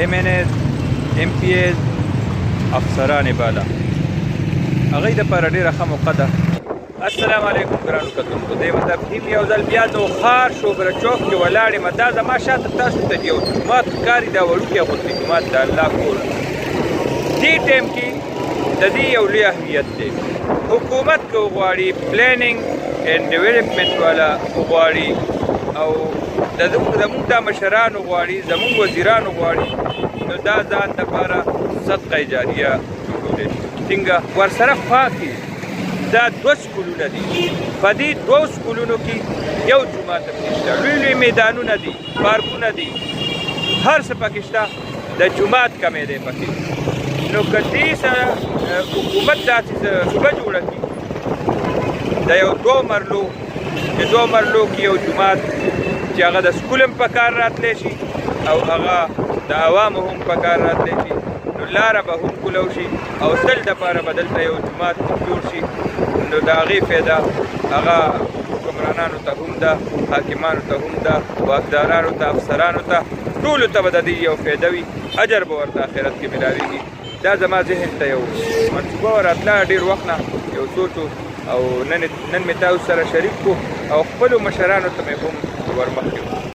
MNS MPs افسران بالا هغوی دپاره ډېره ښه موقع ده. السلام علیکم ګرانو کتونکو، دې متفهیم یو ځل بیا د وخار شوبره چوک کې ولاړ یم. دا زما شاته تاسو ته یو جومات ښکاري، دا وړوکی غوندې جومات د الله کور. دې ټایم کې د دې یو لوی اهمیت دی. حکومت که وغواړي پلانینګ اینډ ډیولپمنټ والا وغواړي او زمونږ دا مشران وغواړي، زمونږ وزیران وغواړي، نو دا ځان دپاره صدقه جاریه جوړولی شي. څنګه ورسره خوا کې دا 2 سکولونه دي. په دې 2 سکولونو کې یو جومات پکې شته، لوی لوی میدانونه دي، پارکونه دي، هر څه پکې شته، د جومات کمی دی پکې. نو که دې سره حکومت داسې صوبه جوړه کړي د یو 2 مرلو کې یو جومات چې هغه د سکول هم په کار راتلی شي او هغه د عوامو هم په کار راتلی شي، نو لاره به هم کولو شي او تل دپاره به دلته یو جومات جوړ شي. نو د هغې فایده هغه حکمرانانو ته هم ده، حاکمانو ته هم ده، واکدارانو ته، افسرانو ته، ټولو ته به د دې یو فایده وي، اجر به ورته آخرت کې میلاویږي. دا زما ذهن ته یو منصوبه وراتله ډېر وخت نه، یو سوچ او نن مې تاسو سره شریک کړو او خپلو مشرانو ته مې هم ورمخکې